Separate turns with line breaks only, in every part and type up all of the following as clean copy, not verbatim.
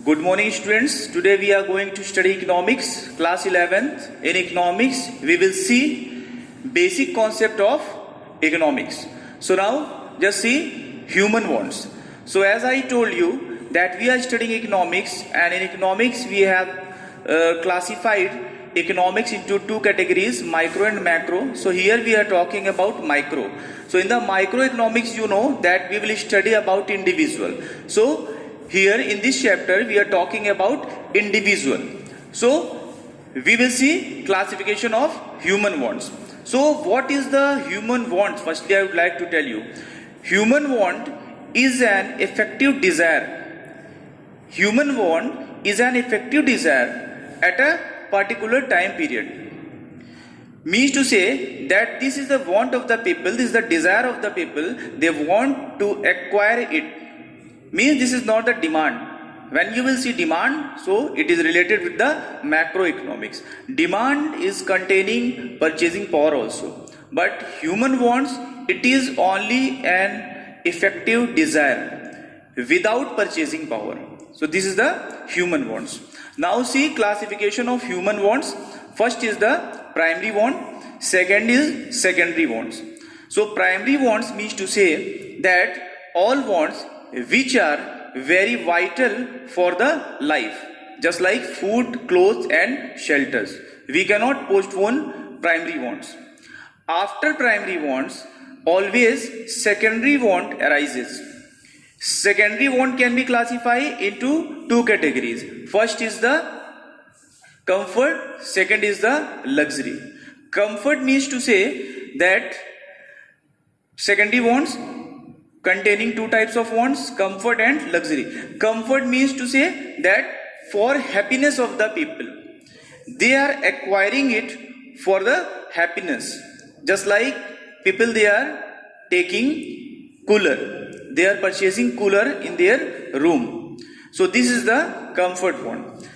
Good morning students. Today we are going to study economics, class 11th. In economics, we will see basic concept of economics. So now just see human wants. So as I told you that we are studying economics, and in economics we have classified economics into two categories, micro and macro. So here we are talking about micro. So in the microeconomics, you know that we will study about individual. So here in this chapter we are talking about individual. So we will see classification of human wants. So what is the human want? Firstly, I would like to tell you, human want is an effective desire. Human want is an effective desire at a particular time period. Means to say that this is the want of the people, this is the desire of the people, they want to acquire it. Means this is not the demand. When you will see demand, so it is related with the macroeconomics. Demand is containing purchasing power also. But human wants, it is only an effective desire without purchasing power. So this is the human wants. Now see classification of human wants. First is the primary want, second is secondary wants. So primary wants means to say that all wants which are very vital for the life, just like food, clothes and shelters. We cannot postpone primary wants. After primary wants, always secondary want arises. Secondary want can be classified into two categories. First is the comfort, second is the luxury. Comfort means to say that secondary wants containing two types of wants, comfort and luxury. Comfort means to say that for happiness of the people, they are acquiring it for the happiness. Just like people, they are taking cooler, they are purchasing cooler in their room. So this is the comfort want.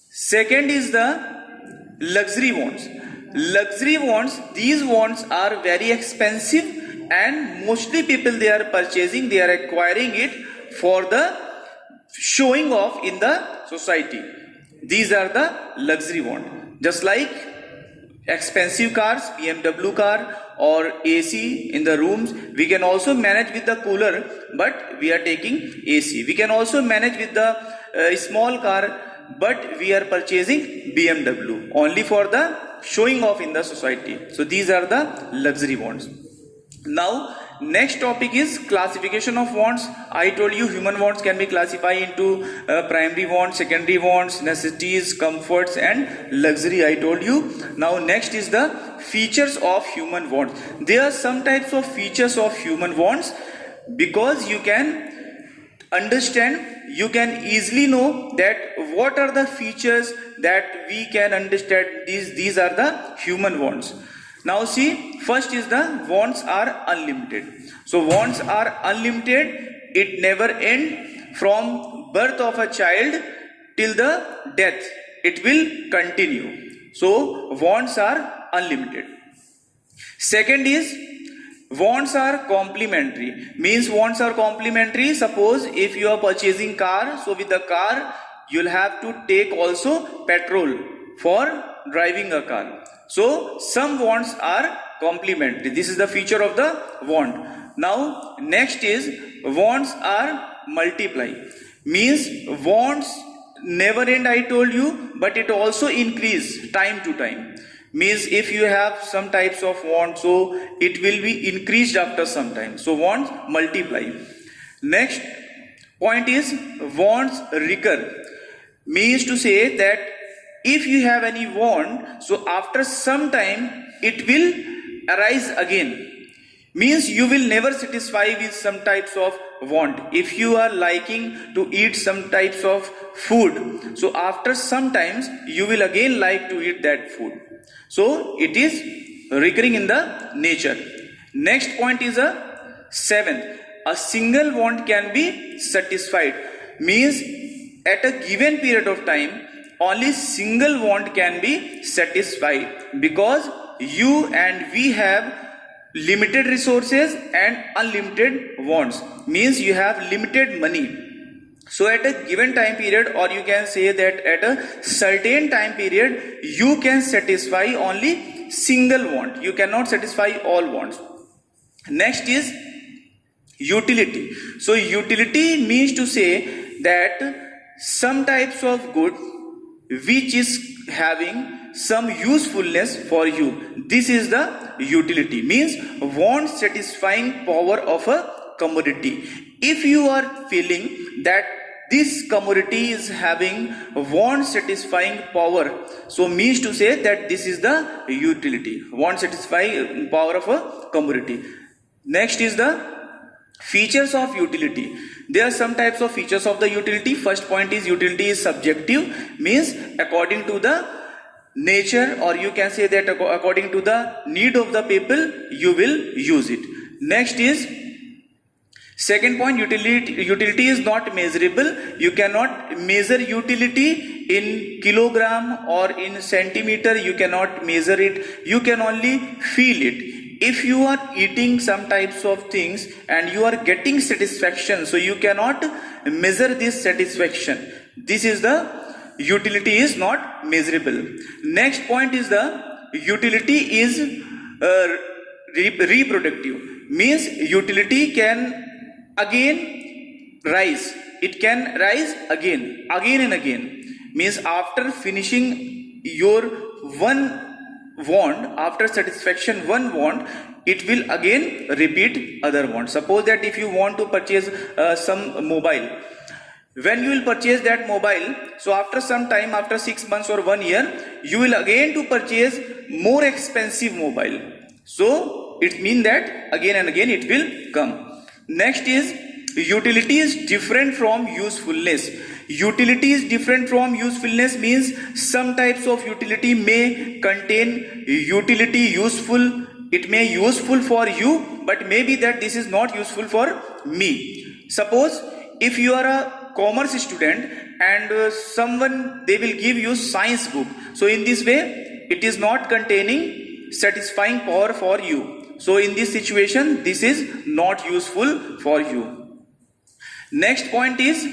Second is the luxury wants. Luxury wants, these wants are very expensive and mostly people, they are purchasing, they are acquiring it for the showing off in the society. These are the luxury want. Just like expensive cars, BMW car or AC in the rooms, we can also manage with the cooler, but we are taking AC. We can also manage with the small car, but we are purchasing BMW only for the showing off in the society. So these are the luxury wants. Now next topic is classification of wants. I told you human wants can be classified into primary wants, secondary wants, necessities, comforts and luxury, I told you. Now next is the features of human wants. There are some types of features of human wants, because you can understand, you can easily know that what are the features that we can understand these are the human wants. Now see, first is the wants are unlimited. So wants are unlimited, it never end. From birth of a child till the death, it will continue. So wants are unlimited. Second is wants are complementary. Means wants are complementary. Suppose if you are purchasing car, so with the car you will have to take also petrol for driving a car. So some wants are complementary. This is the feature of the want. Now next is wants are multiply. Means wants never end, I told you, but it also increase time to time. Means if you have some types of want, so it will be increased after some time. So wants multiply. Next point is wants recur. Means to say that if you have any want, so after some time it will arise again. Means you will never satisfy with some types of want. If you are liking to eat some types of food, so after some times you will again like to eat that food. So it is recurring in the nature. Next point is a seventh. A single want can be satisfied. Means at a given period of time, only single want can be satisfied, because you and we have limited resources and unlimited wants. Means you have limited money. So at a given time period, or you can say that at a certain time period, you can satisfy only single want. You cannot satisfy all wants. Next is utility. So utility means to say that some types of good which is having some usefulness for you. This is the utility, means want satisfying power of a commodity. If you are feeling that this commodity is having want satisfying power, so means to say that this is the utility, want satisfying power of a commodity. Next is the features of utility. There are some types of features of the utility. First point is utility is subjective, means according to the nature, or you can say that according to the need of the people, you will use it. Next is second point, utility is not measurable. You cannot measure utility in kilogram or in centimeter. You cannot measure it. You can only feel it. If you are eating some types of things and you are getting satisfaction, so you cannot measure this satisfaction. This is the utility is not measurable. Next point is the utility is reproductive, means utility can again rise. It can rise again and again, means after finishing your one want, after satisfaction one want, it will again repeat other want. Suppose that if you want to purchase some mobile, when you will purchase that mobile, so after some time, after 6 months or 1 year, you will again to purchase more expensive mobile. So it means that again and again it will come. Next is utility is different from usefulness. Utility is different from usefulness means some types of utility may contain utility useful. It may useful for you, but maybe that this is not useful for me. Suppose if you are a commerce student and someone, they will give you science book. So in this way, it is not containing satisfying power for you. So in this situation, this is not useful for you. Next point is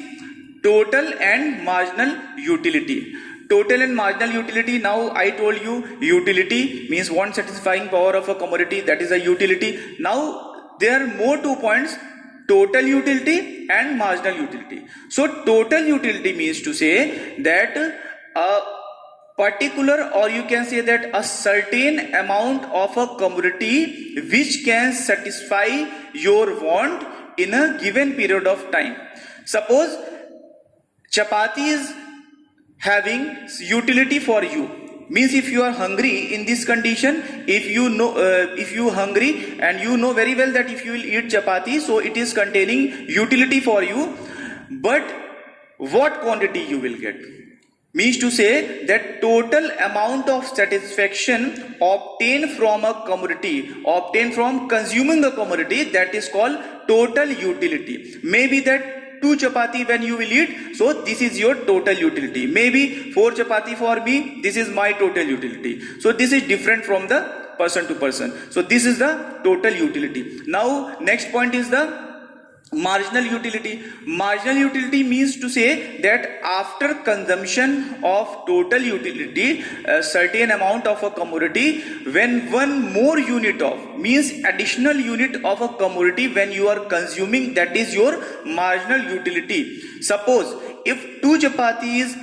total and marginal utility. Total and marginal utility. Now I told you utility means want satisfying power of a commodity, that is a utility. Now there are more 2 points, total utility and marginal utility. So total utility means to say that a particular, or you can say that a certain amount of a commodity which can satisfy your want in a given period of time. Suppose chapati is having utility for you, means if you are hungry in this condition, if you know if you hungry and you know very well that if you will eat chapati, so it is containing utility for you, but what quantity you will get, means to say that total amount of satisfaction obtained from a commodity, obtained from consuming the commodity, that is called total utility. Maybe that 2 chapati when you will eat, so this is your total utility. Maybe 4 chapati for me, this is my total utility. So this is different from the person to person. So this is the total utility. Now next point is the marginal utility. Marginal utility means to say that after consumption of total utility, a certain amount of a commodity, when one more unit of, means additional unit of a commodity when you are consuming, that is your marginal utility. Suppose if 2 chapati is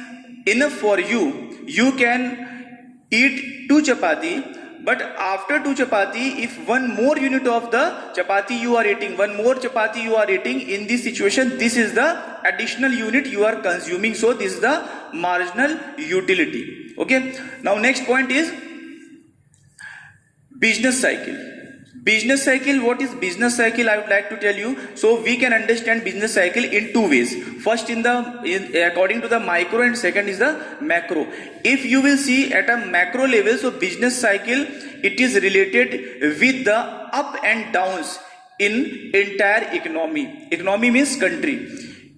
enough for you, you can eat 2 chapati. But after 2 chapati, if one more unit of the chapati you are eating, one more chapati you are eating, in this situation, this is the additional unit you are consuming. So this is the marginal utility. Okay. Now next point is business cycle. Business cycle, what is business cycle? I would like to tell you. So we can understand business cycle in 2 ways. First according to the micro, and second is the macro. If you will see at a macro level, so business cycle, it is related with the up and downs in entire economy. Economy means country.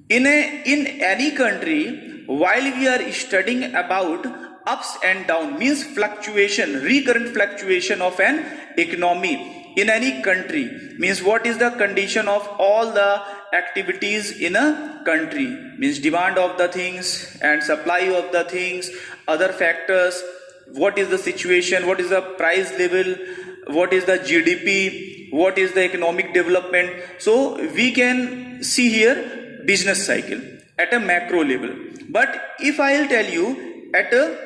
In any country, while we are studying about ups and down, means fluctuation, recurrent fluctuation of an economy in any country, means what is the condition of all the activities in a country, means demand of the things and supply of the things, other factors, what is the situation, what is the price level, what is the GDP, what is the economic development. So we can see here business cycle at a macro level. But if I will tell you at a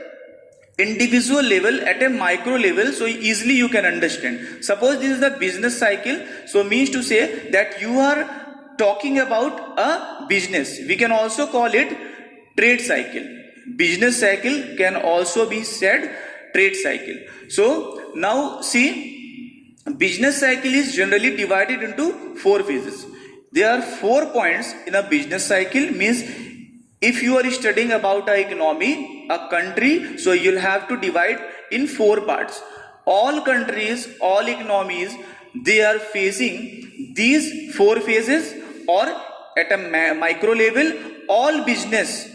individual level, at a micro level, so easily you can understand. Suppose this is the business cycle, so means to say that you are talking about a business. We can also call it trade cycle. Business cycle can also be said trade cycle. So now see, business cycle is generally divided into 4 phases. There are 4 points in a business cycle, means if you are studying about a economy, a country, so you'll have to divide in 4 parts. All countries, all economies, they are facing these 4 phases, or at a micro level, all business,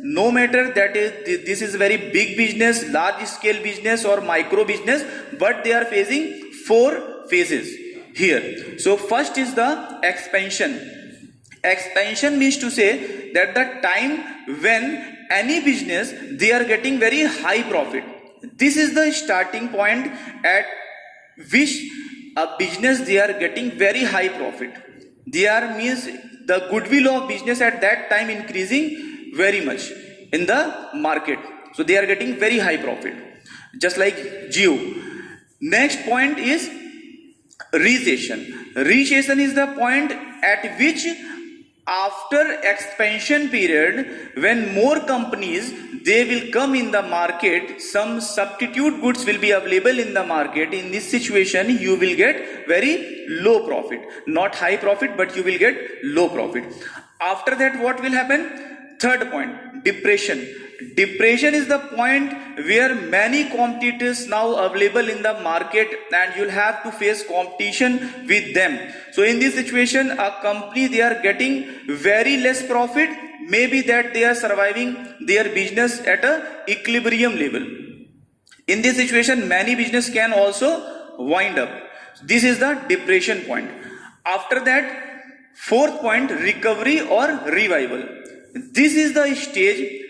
no matter that this is very big business, large scale business or micro business, but they are facing 4 phases here. So first is the expansion. Expansion means to say that the time when any business, they are getting very high profit. This is the starting point at which a business, they are getting very high profit. They are, means the goodwill of business at that time increasing very much in the market. So they are getting very high profit, just like Jio. Next point is recession. Recession is the point at which after expansion period, when more companies, they will come in the market, some substitute goods will be available in the market. In this situation, you will get very low profit. Not high profit, but you will get low profit. After that, what will happen? Third point, depression. Depression is the point where many competitors now available in the market and you'll have to face competition with them. So in this situation, a company, they are getting very less profit, maybe that they are surviving their business at a equilibrium level. In this situation, many business can also wind up. This is the depression point. After that, fourth point, recovery or revival. This is the stage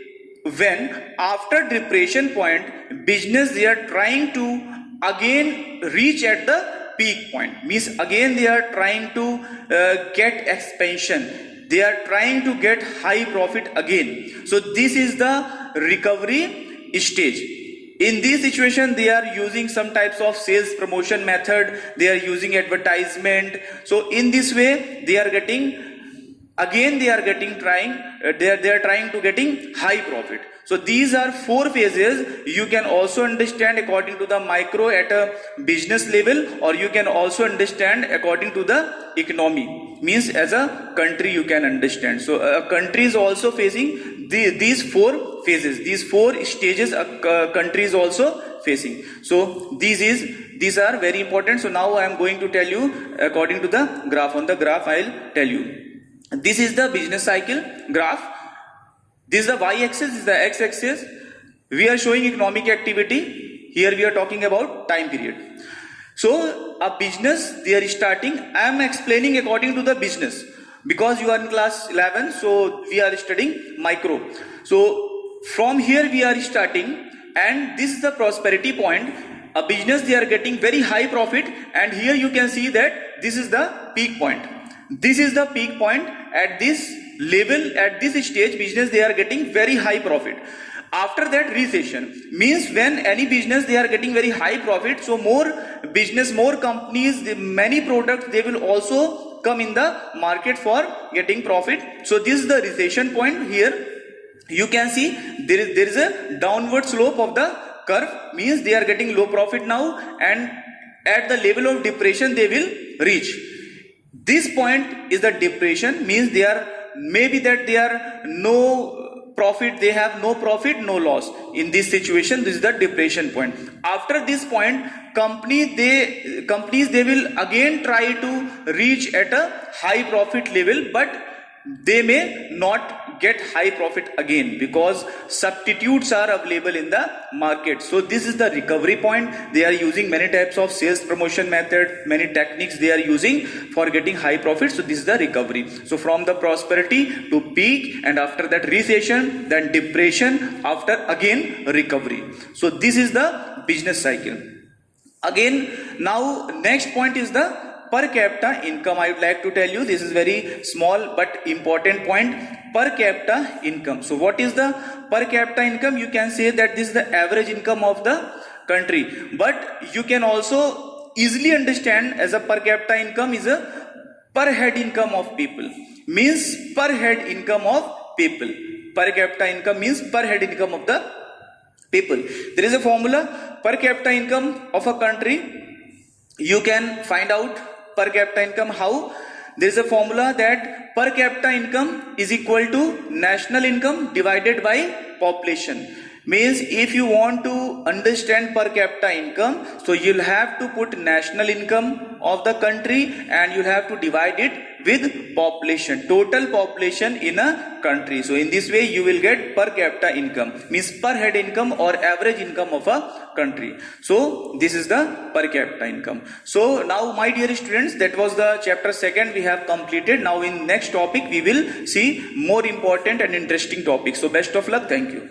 when after depression point, business, they are trying to again reach at the peak point. Means again they are trying to get expansion. They are trying to get high profit again. So this is the recovery stage. In this situation, they are using some types of sales promotion method. They are using advertisement. So in this way, they are getting trying to getting high profit. So these are 4 phases. You can also understand according to the micro at a business level, or you can also understand according to the economy, means as a country you can understand. So a country is also facing these 4 phases, these 4 stages a country is also facing. So these are very important. So now I am going to tell you according to the graph. On the graph I will tell you. This is the business cycle graph. This is the y-axis, this is the x-axis. We are showing economic activity. Here we are talking about time period. So a business, they are starting. I am explaining according to the business because you are in class 11. So we are studying micro. So from here we are starting, and this is the prosperity point. A business, they are getting very high profit, and here you can see that this is the peak point. This is the peak point. At this level, at this stage, business, they are getting very high profit. After that, recession means when any business, they are getting very high profit. So more business, more companies, many products, they will also come in the market for getting profit. So this is the recession point. Here you can see there is a downward slope of the curve, means they are getting low profit now, and at the level of depression they will reach. This point is the depression, means they are maybe that they are no profit, they have no profit, no loss. In this situation, this is the depression point. After this point, companies they will again try to reach at a high profit level, but they may not get high profit again because substitutes are available in the market. So this is the recovery point. They are using many types of sales promotion method, many techniques they are using for getting high profit. So this is the recovery. So from the prosperity to peak, and after that recession, then depression, after again recovery. So this is the business cycle. Again, now next point is the per capita income. I would like to tell you, this is very small but important point, per capita income. So what is the per capita income? You can say that this is the average income of the country, but you can also easily understand as a per capita income is a per head income of people, means per head income of people. Per capita income means per head income of the people. There is a formula, per capita income of a country. You can find out per capita income how? There is a formula that per capita income is equal to national income divided by population. Means if you want to understand per capita income, so you'll have to put national income of the country and you'll have to divide it with population, total population in a country. So in this way you will get per capita income, means per head income or average income of a country. So this is the per capita income. So now my dear students, that was the chapter 2 we have completed. Now in next topic we will see more important and interesting topics. So best of luck. Thank you.